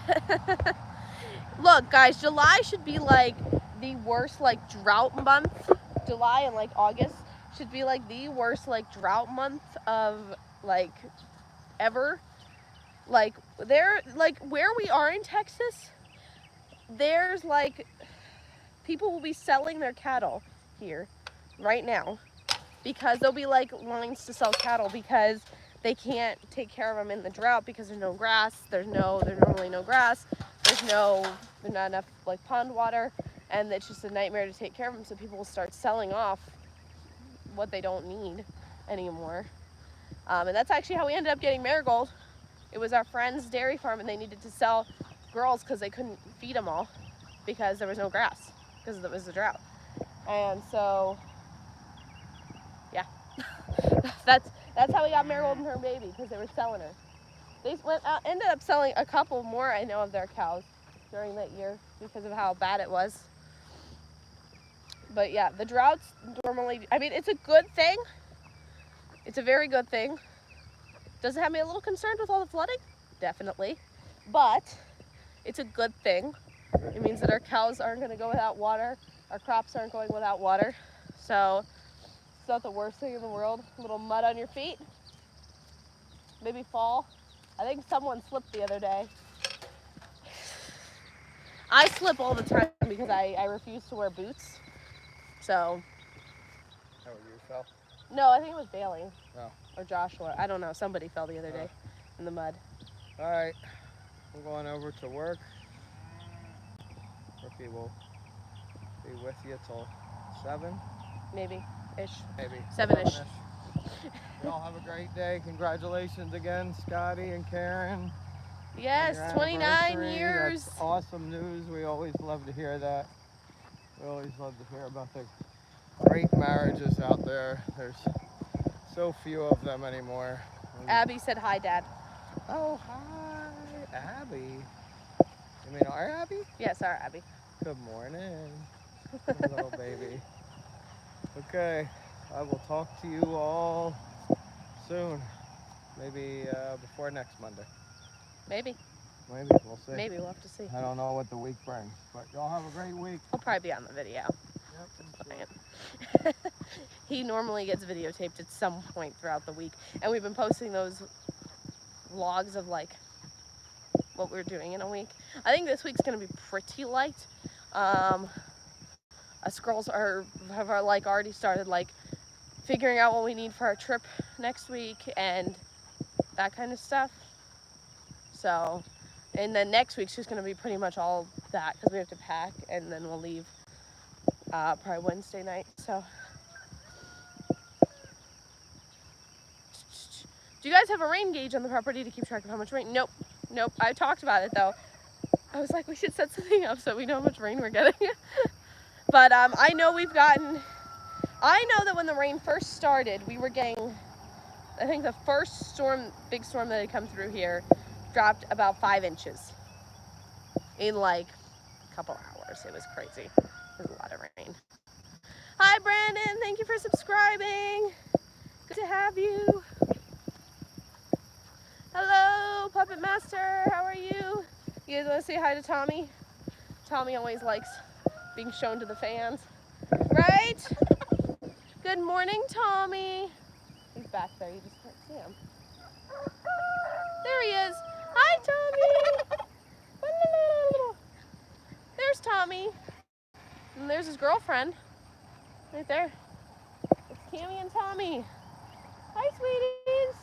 Look, guys, July should be like the worst like drought month. July and like August should be like the worst like drought month of like ever. Like there, like where we are in Texas, there's like people will be selling their cattle here right now because there'll be like lines to sell cattle because they can't take care of them in the drought because there's no grass. There's normally no grass. There's not enough like pond water, and it's just a nightmare to take care of them. So people will start selling off what they don't need anymore. And that's actually how we ended up getting Marigold. It was our friend's dairy farm, and they needed to sell girls because they couldn't feed them all because there was no grass because it was a drought. And so, yeah, that's how we got Marigold and her baby, because they were selling her. They ended up selling a couple more, I know, of their cows during that year because of how bad it was. But yeah, the droughts normally, I mean, it's a good thing. It's a very good thing. Does it have me a little concerned with all the flooding? Definitely. But it's a good thing. It means that our cows aren't going to go without water. Our crops aren't going without water. So it's not the worst thing in the world. A little mud on your feet. Maybe fall. I think someone slipped the other day. I slip all the time because I refuse to wear boots. So. Oh, you fell? No, I think it was Bailey. Oh. Or Joshua. I don't know. Somebody fell the other day in the mud. All right. We're going over to work. Brookie will be with you till 7. Maybe-ish. Maybe. 7-ish. Y'all have a great day. Congratulations again, Scotty and Karen. Yes, 29 years. That's awesome news. We always love to hear that. We always love to hear about the great marriages out there. There's so few of them anymore. Abby said hi, Dad. Oh, hi, Abby. You mean our Abby? Yes, our Abby. Good morning, little baby. Okay, I will talk to you all soon. Maybe before next Monday. Maybe. Maybe, we'll see. Maybe, we'll have to see. I don't know what the week brings, but y'all have a great week. I'll probably be on the video. Yep. He normally gets videotaped at some point throughout the week, and we've been posting those vlogs of like what we're doing in a week. I think this week's gonna be pretty light. Us girls have already started like figuring out what we need for our trip next week and that kind of stuff. So, and then next week's just gonna be pretty much all that because we have to pack, and then we'll leave probably Wednesday night. So, do you guys have a rain gauge on the property to keep track of how much rain? Nope. I talked about it though. I was like, we should set something up so we know how much rain we're getting. But I know that when the rain first started, we were getting, I think the first big storm that had come through here dropped about 5 inches in like a couple hours. It was crazy. There's a lot of rain. Hi, Brandon. Thank you for subscribing. Good to have you. Hello, Puppet Master. How are you? You guys want to say hi to Tommy? Tommy always likes being shown to the fans. Right? Good morning, Tommy. He's back there. You just can't see him. There he is. Hi, Tommy. There's Tommy. And there's his girlfriend. Right there. It's Cammy and Tommy. Hi, sweeties.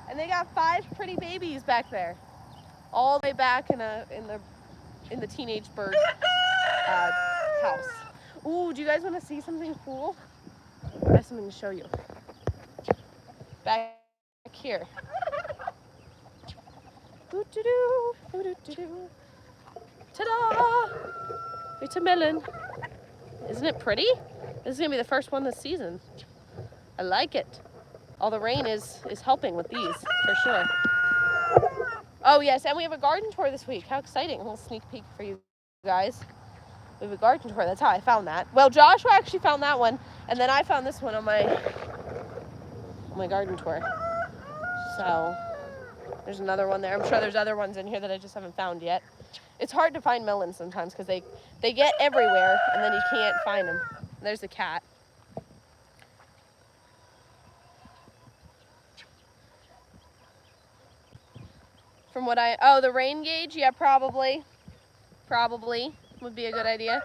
And they got 5 pretty babies back there. All the way back in the teenage bird house. Ooh, do you guys want to see something cool? I have something to show you. Back here. Ta-da! It's a melon. Isn't it pretty? This is gonna be the first one this season. I like it. All the rain is helping with these, for sure. Oh yes, and we have a garden tour this week. How exciting. A little sneak peek for you guys. We have a garden tour. That's how I found that. Well, Joshua actually found that one, and then I found this one on my garden tour. So there's another one there. I'm sure there's other ones in here that I just haven't found yet. It's hard to find melons sometimes because they get everywhere and then you can't find them. There's a cat. From what the rain gauge, yeah, probably would be a good idea.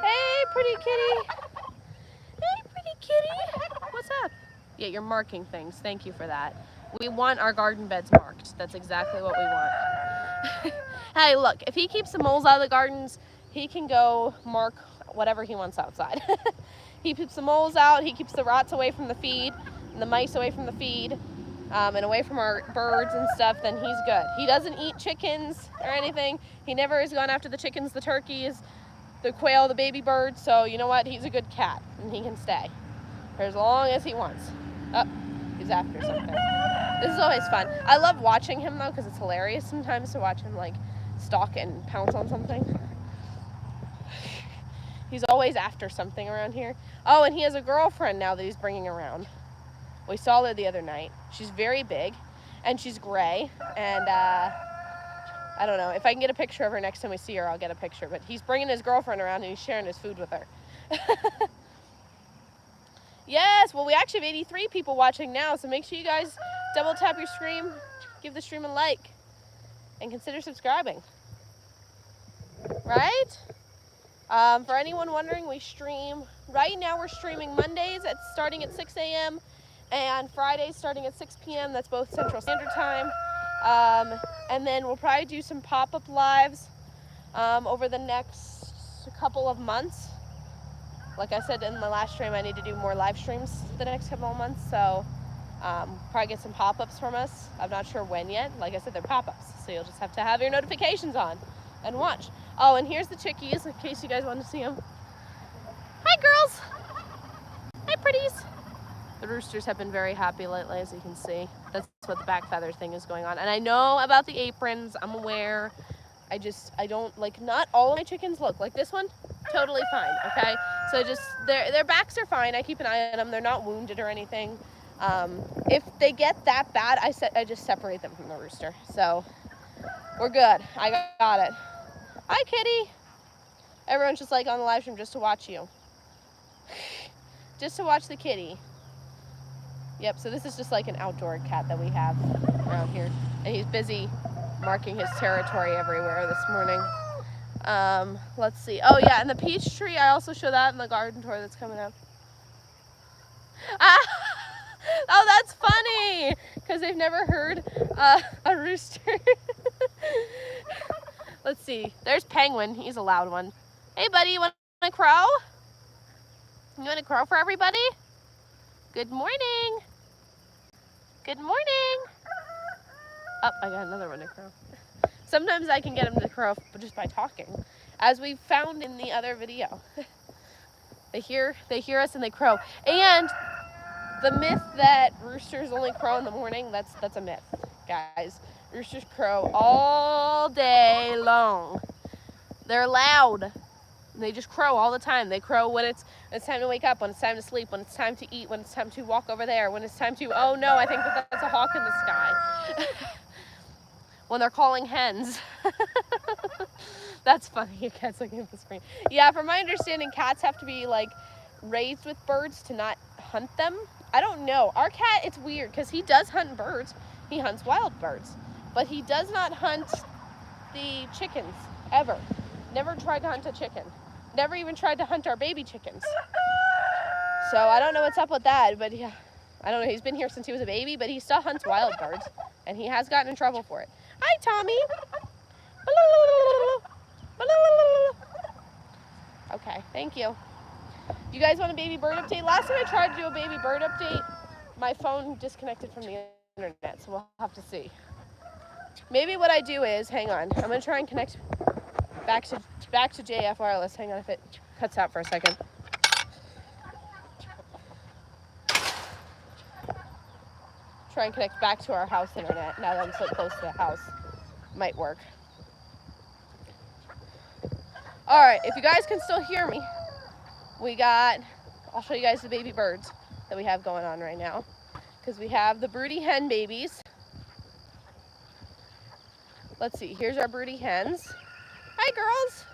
Hey, pretty kitty. Hey, pretty kitty. What's up? Yeah, you're marking things. Thank you for that. We want our garden beds marked. That's exactly what we want. Hey, look, if he keeps the moles out of the gardens, he can go mark whatever he wants outside. He keeps the moles out, he keeps the rats away from the feed, and the mice away from the feed, and away from our birds and stuff, then he's good. He doesn't eat chickens or anything. He never has gone after the chickens, the turkeys, the quail, the baby birds, so you know what? He's a good cat, and he can stay for as long as he wants. Oh, he's after something. This is always fun. I love watching him though, because it's hilarious sometimes to watch him like stalk and pounce on something. He's always after something around here. Oh, and he has a girlfriend now that he's bringing around. We saw her the other night. She's very big, and she's gray, and I don't know. If I can get a picture of her next time we see her, I'll get a picture. But he's bringing his girlfriend around, and he's sharing his food with her. Yes, well, we actually have 83 people watching now, so make sure you guys double tap your stream, give the stream a like, and consider subscribing. Right? For anyone wondering, we stream, right now we're streaming Mondays starting at 6 a.m. and Fridays starting at 6 p.m. That's both Central Standard Time. And then we'll probably do some pop-up lives over the next couple of months. Like I said in the last stream, I need to do more live streams the next couple of months, so probably get some pop-ups from us. I'm not sure when yet. Like I said, they're pop-ups, so you'll just have to have your notifications on and watch. Oh, and here's the chickies, in case you guys want to see them. Hi, girls. Hi, pretties. The roosters have been very happy lately, as you can see. That's what the back feather thing is going on. And I know about the aprons. I'm aware. I don't, like, not all of my chickens look like this one. Totally fine, okay? So just, their backs are fine. I keep an eye on them. They're not wounded or anything. If they get that bad, I just separate them from the rooster. So we're good. I got it. Hi, kitty. Everyone's just like on the live stream just to watch you. Just to watch the kitty. Yep, so this is just like an outdoor cat that we have around here. And he's busy marking his territory everywhere this morning. Let's see. Oh yeah, and the peach tree, I also show that in the garden tour that's coming up. Ah! Oh, that's funny! Because they've never heard a rooster. Let's see. There's Penguin. He's a loud one. Hey, buddy, you want a crow? You want a crow for everybody? Good morning. Good morning. Oh, I got another one to crow. Sometimes I can get them to crow just by talking, as we found in the other video. They hear us and they crow. And the myth that roosters only crow in the morning, that's a myth, guys. Roosters crow all day long. They're loud. They just crow all the time. They crow when it's time to wake up, when it's time to sleep, when it's time to eat, when it's time to walk over there, when it's time to, oh no, I think that's a hawk in the sky. When they're calling hens. That's funny, your cat's looking at the screen. Yeah, from my understanding, cats have to be like raised with birds to not hunt them. I don't know. Our cat, it's weird because he does hunt birds. He hunts wild birds, but he does not hunt the chickens, ever. Never tried to hunt a chicken. Never even tried to hunt our baby chickens. So I don't know what's up with that, but yeah, I don't know. He's been here since he was a baby, but he still hunts wild birds, and he has gotten in trouble for it. Hi, Tommy. Okay, thank you. You guys want a baby bird update? Last time I tried to do a baby bird update, my phone disconnected from the internet, so we'll have to see. Maybe what I do is, hang on, I'm gonna try and connect back to JF Wireless. Hang on if it cuts out for a second. Try and connect back to our house internet now that I'm so close to the house. Might work. All right, if you guys can still hear me, I'll show you guys the baby birds that we have going on right now. Because we have the broody hen babies. Let's see, here's our broody hens. Hi, girls.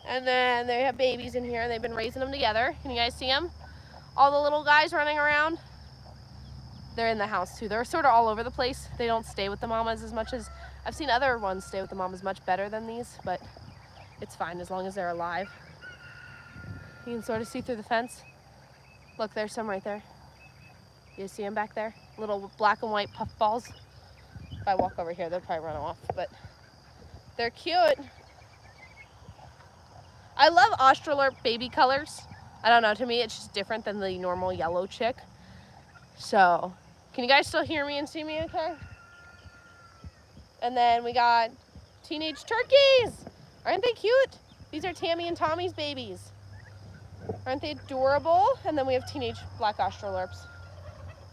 And then they have babies in here, and they've been raising them together. Can you guys see them? All the little guys running around. They're in the house too. They're sort of all over the place. They don't stay with the mamas as much as, I've seen other ones stay with the mamas much better than these, but it's fine as long as they're alive. You can sort of see through the fence. Look, there's some right there. You see them back there? Little black and white puffballs. If I walk over here, they'll probably run off, but they're cute. I love Australorp baby colors. I don't know, to me it's just different than the normal yellow chick. So, can you guys still hear me and see me okay? And then we got teenage turkeys. Aren't they cute? These are Tammy and Tommy's babies. Aren't they adorable? And then we have teenage black Australorps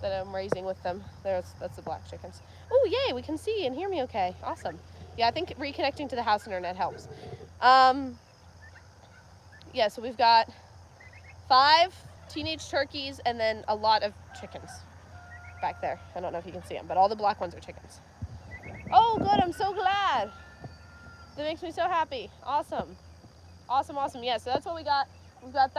that I'm raising with them. That's the black chickens. Oh, yay, we can see and hear me okay. Awesome. Yeah, I think reconnecting to the house internet helps. Yeah, so we've got 5 teenage turkeys and then a lot of chickens back there. I don't know if you can see them, but all the black ones are chickens. Oh, good, I'm so glad. That makes me so happy. Awesome. Awesome, awesome. Yeah, so that's what we got. We've got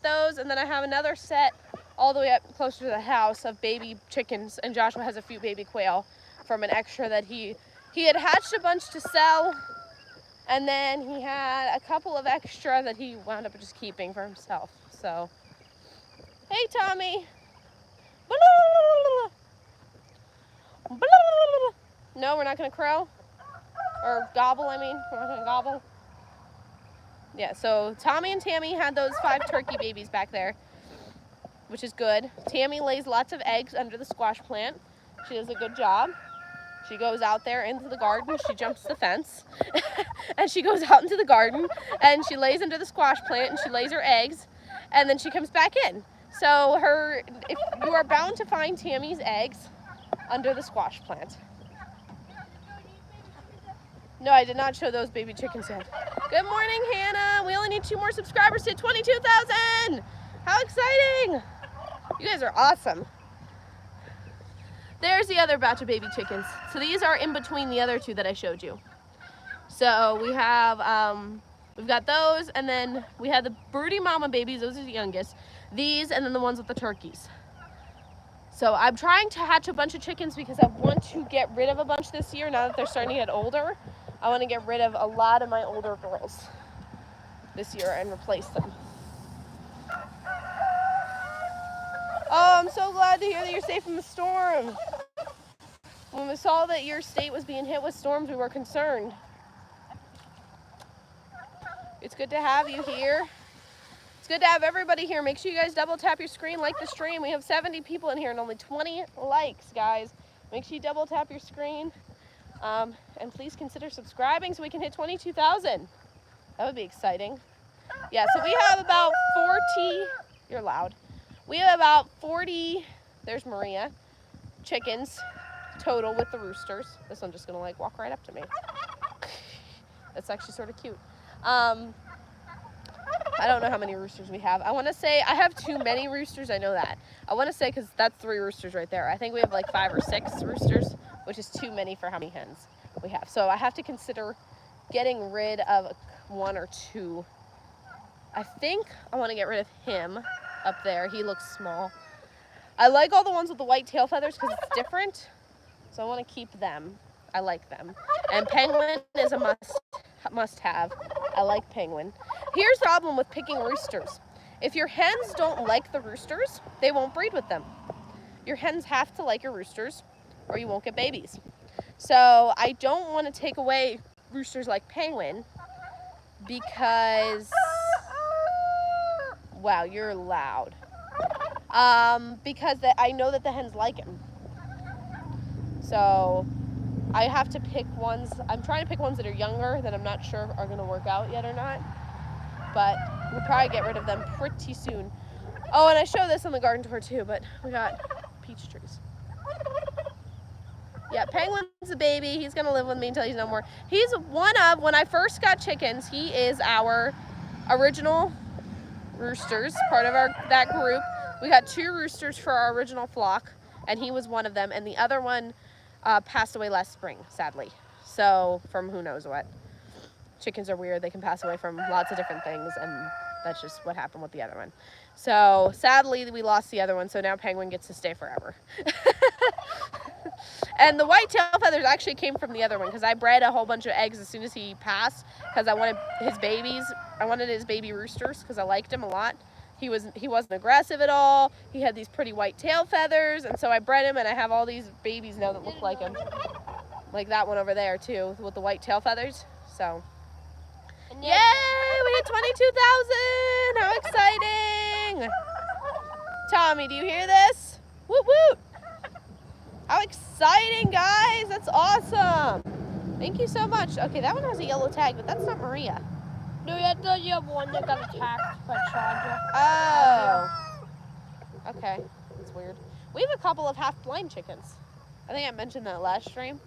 those, and then I have another set all the way up closer to the house of baby chickens, and Joshua has a few baby quail from an extra that he had hatched a bunch to sell, and then he had a couple of extra that he wound up just keeping for himself. So, hey, Tommy. No, we're not gonna crow, or gobble, I mean, we're not gonna gobble. Yeah, so Tommy and Tammy had those 5 turkey babies back there, which is good. Tammy lays lots of eggs under the squash plant. She does a good job. She goes out there into the garden. She jumps the fence. And she goes out into the garden, and she lays under the squash plant, and she lays her eggs, and then she comes back in. So if you are bound to find Tammy's eggs under the squash plant. No, I did not show those baby chickens yet. Good morning, Hannah. We only need 2 more subscribers to 22,000. How exciting. You guys are awesome. There's the other batch of baby chickens. So these are in between the other 2 that I showed you. So we have, we've got those, and then we have the broody mama babies. Those are the youngest. These, and then the ones with the turkeys. So I'm trying to hatch a bunch of chickens because I want to get rid of a bunch this year now that they're starting to get older. I want to get rid of a lot of my older girls this year and replace them. Oh, I'm so glad to hear that you're safe from the storm. When we saw that your state was being hit with storms, we were concerned. It's good to have you here. It's good to have everybody here. Make sure you guys double tap your screen, like the stream. We have 70 people in here and only 20 likes, guys. Make sure you double tap your screen. And please consider subscribing so we can hit 22,000. That would be exciting. Yeah, so we have about 40, you're loud. We have about 40, there's Maria, chickens total with the roosters. This one's just gonna like walk right up to me. That's actually sort of cute. I don't know how many roosters we have. I wanna say, I have too many roosters, I know that. I wanna say, cause that's 3 roosters right there. I think we have like 5 or 6 roosters, which is too many for how many hens we have. So I have to consider getting rid of 1 or 2. I think I wanna get rid of him up there. He looks small. I like all the ones with the white tail feathers because it's different. So I want to keep them. I like them. And penguin is a must have. I like penguin. Here's the problem with picking roosters. If your hens don't like the roosters, they won't breed with them. Your hens have to like your roosters or you won't get babies. So I don't want to take away roosters like penguin because Wow, you're loud. Because I know that the hens like him. So I have to pick ones. I'm trying to pick ones that are younger that I'm not sure are going to work out yet or not. But we'll probably get rid of them pretty soon. Oh, and I show this on the garden tour too, but we got peach trees. Yeah, Penguin's the baby. He's going to live with me until he's no more. He's one of, when I first got chickens, he is our original roosters, part of that group. We got 2 roosters for our original flock, and he was one of them. And the other one passed away last spring, sadly. So, from who knows what. Chickens are weird. They can pass away from lots of different things, and that's just what happened with the other one. So, sadly, we lost the other one, so now Penguin gets to stay forever. And the white tail feathers actually came from the other one, because I bred a whole bunch of eggs as soon as he passed, because I wanted his babies. I wanted his baby roosters, because I liked him a lot. He wasn't aggressive at all. He had these pretty white tail feathers, and so I bred him, and I have all these babies now that look like him. Like that one over there, too, with the white tail feathers. So, yay! We hit 22,000! How exciting! Tommy, do you hear this? Woot woot! How exciting, guys! That's awesome! Thank you so much. Okay, that one has a yellow tag, but that's not Maria. No, I thought you have one that got attacked by Chandra. Oh. Okay, that's weird. We have a couple of half-blind chickens. I think I mentioned that last stream,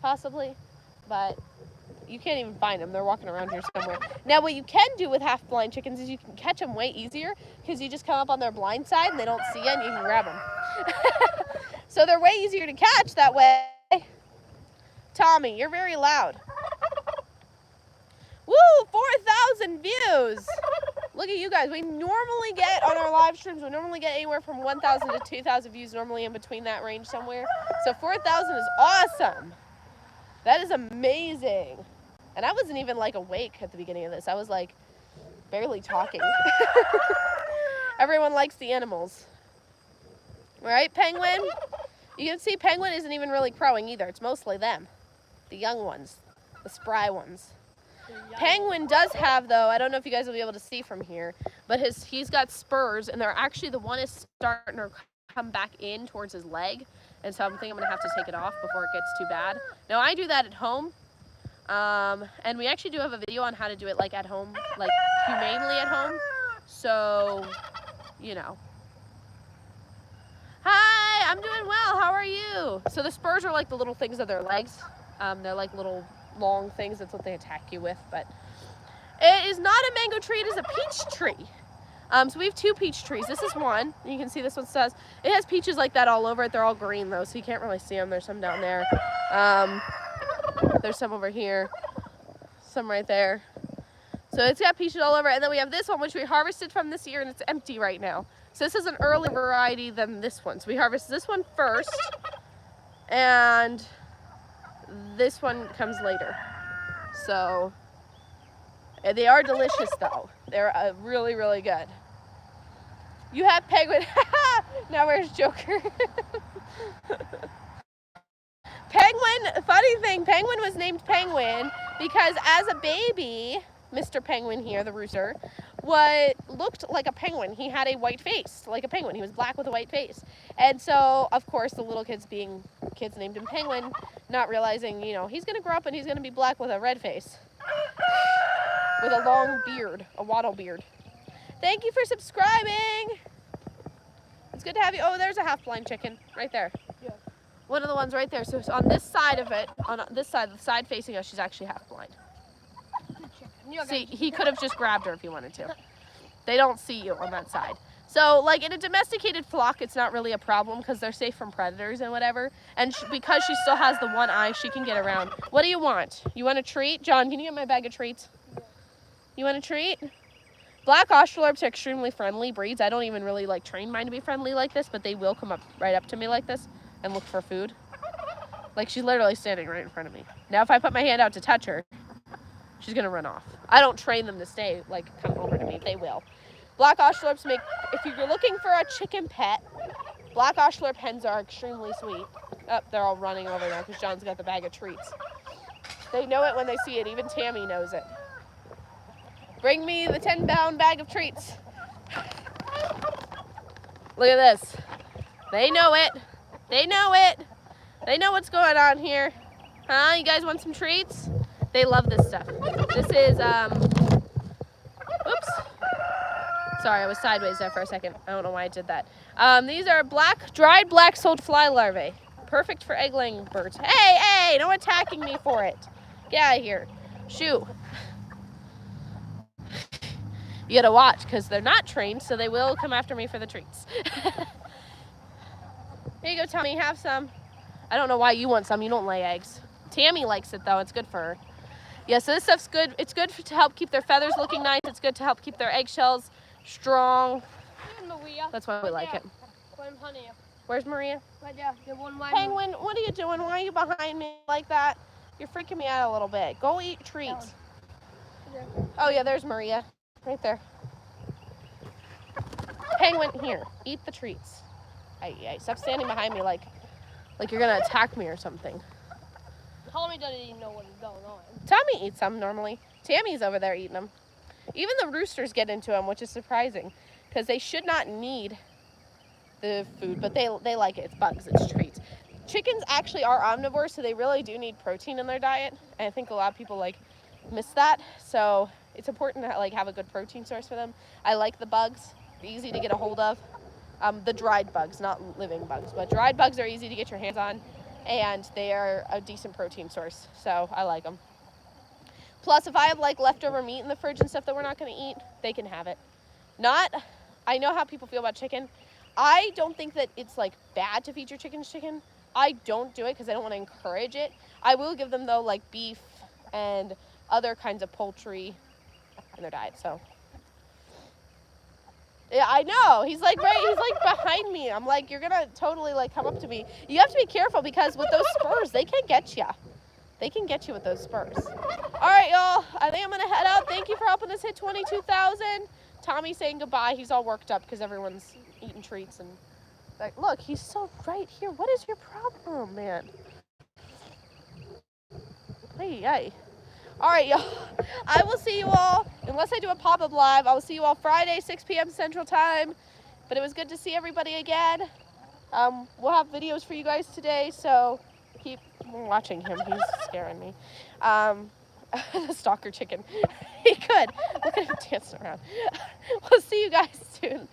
possibly, but you can't even find them. They're walking around here somewhere. Now, what you can do with half-blind chickens is you can catch them way easier, because you just come up on their blind side and they don't see you and you can grab them. So they're way easier to catch that way. Tommy, you're very loud. Woo, 4,000 views. Look at you guys. We normally get, on our live streams, we normally get anywhere from 1,000 to 2,000 views, normally in between that range somewhere. So 4,000 is awesome. That is amazing. And I wasn't even like awake at the beginning of this. I was like barely talking. Everyone likes the animals. Right, Penguin? You can see Penguin isn't even really crowing either. It's mostly them. The young ones. The spry ones. Penguin does have, though, I don't know if you guys will be able to see from here, but he's got spurs, and they're actually, the one is starting to come back in towards his leg, and so I think I'm going to have to take it off before it gets too bad. Now, I do that at home, and we actually do have a video on how to do it, like, at home, like, humanely at home, so, you know. Hi, I'm doing well. How are you? So the spurs are like the little things of their legs. They're like little long things. That's what they attack you with. But it is not a mango tree. It is a peach tree. So we have 2 peach trees. This is one. You can see this one says it has peaches like that all over it. They're all green though, so you can't really see them. There's some down there. There's some over here. Some right there. So it's got peaches all over it. And then we have this one, which we harvested from this year, and it's empty right now. So this is an early variety than this one. So we harvest this one first, and this one comes later. So they are delicious though. They're really, really good. You have Penguin. Now where's Joker? Penguin, funny thing, Penguin was named Penguin because as a baby, Mr. Penguin here, the rooster, looked like a penguin. He had a white face, like a penguin. He was black with a white face. And so, of course, the little kids being kids named him Penguin, not realizing, you know, he's going to grow up and he's going to be black with a red face. With a long beard, a wattle beard. Thank you for subscribing. It's good to have you. Oh, there's a half-blind chicken right there. Yeah. One of the ones right there. So on this side of it, on this side, the side facing us, she's actually half-blind. See, he could have just grabbed her if he wanted to. They don't see you on that side. So, like, in a domesticated flock, it's not really a problem because they're safe from predators and whatever. And because she still has the one eye, she can get around. What do you want? You want a treat? John, can you get my bag of treats? You want a treat? Black Australorps are extremely friendly breeds. I don't even really, like, train mine to be friendly like this, but they will come up right up to me like this and look for food. Like, she's literally standing right in front of me. Now, if I put my hand out to touch her, she's going to run off. I don't train them to stay, like, come over to me. They will. Black Australorps make, if you're looking for a chicken pet, Black Australorp hens are extremely sweet. Oh, they're all running over now because John's got the bag of treats. They know it when they see it. Even Tammy knows it. Bring me the 10-pound bag of treats. Look at this. They know it. They know it. They know what's going on here. Huh? You guys want some treats? They love this stuff. This is, oops. Sorry, I was sideways there for a second. I don't know why I did that. These are dried black-soled fly larvae. Perfect for egg-laying birds. Hey, no attacking me for it. Get out of here. Shoo. You gotta watch, because they're not trained, so they will come after me for the treats. Here you go, Tommy, have some. I don't know why you want some, you don't lay eggs. Tammy likes it though, it's good for her. Yeah, so this stuff's good. It's good to help keep their feathers looking nice. It's good to help keep their eggshells strong. Maria. That's why we like it. Honey. Where's Maria? Right there. The one line. Penguin, what are you doing? Why are you behind me like that? You're freaking me out a little bit. Go eat treats. Oh yeah, there's Maria. Right there. Penguin, here. Eat the treats. Hey, stop standing behind me like you're gonna attack me or something. Tommy doesn't even know what is going on. Tommy eats them normally. Tammy's over there eating them. Even the roosters get into them, which is surprising, because they should not need the food, but they like it. It's bugs, it's treats. Chickens actually are omnivores, so they really do need protein in their diet. And I think a lot of people miss that. So it's important to have a good protein source for them. I like the bugs. They're easy to get a hold of. The dried bugs, not living bugs, but dried bugs are easy to get your hands on, and they are a decent protein source. So I like them. Plus, if I have leftover meat in the fridge and stuff that we're not going to eat, they can have it. I know how people feel about chicken. I don't think that it's bad to feed your chickens chicken. I don't do it because I don't want to encourage it. I will give them though beef and other kinds of poultry in their diet. So yeah, I know. He's he's behind me. I'm you're gonna totally come up to me. You have to be careful because with those spurs, they can get you. They can get you with those spurs. All right, y'all. I think I'm gonna head out. Thank you for helping us hit 22,000. Tommy's saying goodbye. He's all worked up because everyone's eating treats and look, he's so right here. What is your problem, man? Hey. All right, y'all. I will see you all, unless I do a pop-up live, I will see you all Friday, 6 p.m. Central Time. But it was good to see everybody again. We'll have videos for you guys today, so keep watching him. He's scaring me. The stalker chicken. He could. Look at him dancing around. We'll see you guys soon.